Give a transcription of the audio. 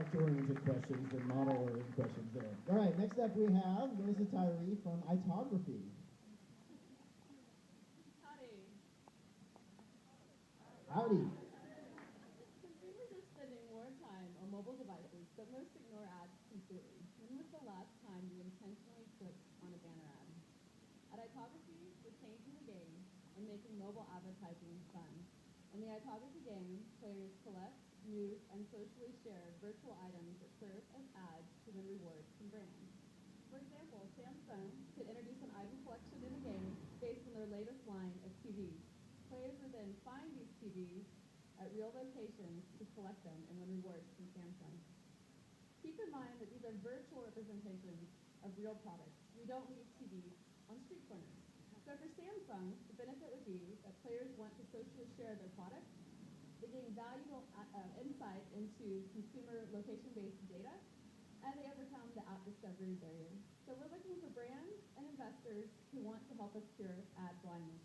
actor-oriented questions than model-oriented questions there. All right, next up we have Melissa Tyree from Itography. Howdy. Howdy. Consumers are spending more time on mobile devices, but most ignore ads completely. When was the last time you intentionally clicked on a banner ad? At Itography, we're changing the game and making mobile advertising fun. In the Itography game, players collect, move, and socially share virtual items that serve as ads to win rewards from brands. For example, Samsung could introduce an item collection in the game based on their latest line of TVs. Players would then find these TVs at real locations to collect them and win rewards from Samsung. Keep in mind that these are virtual representations of real products. We don't leave TVs on street corners. So for Samsung, the benefit would be that players want to socially share their products. They gain valuable insight into consumer location-based data, and they overcome the app discovery barrier. So we're looking for brands and investors who want to help us cure ad blindness.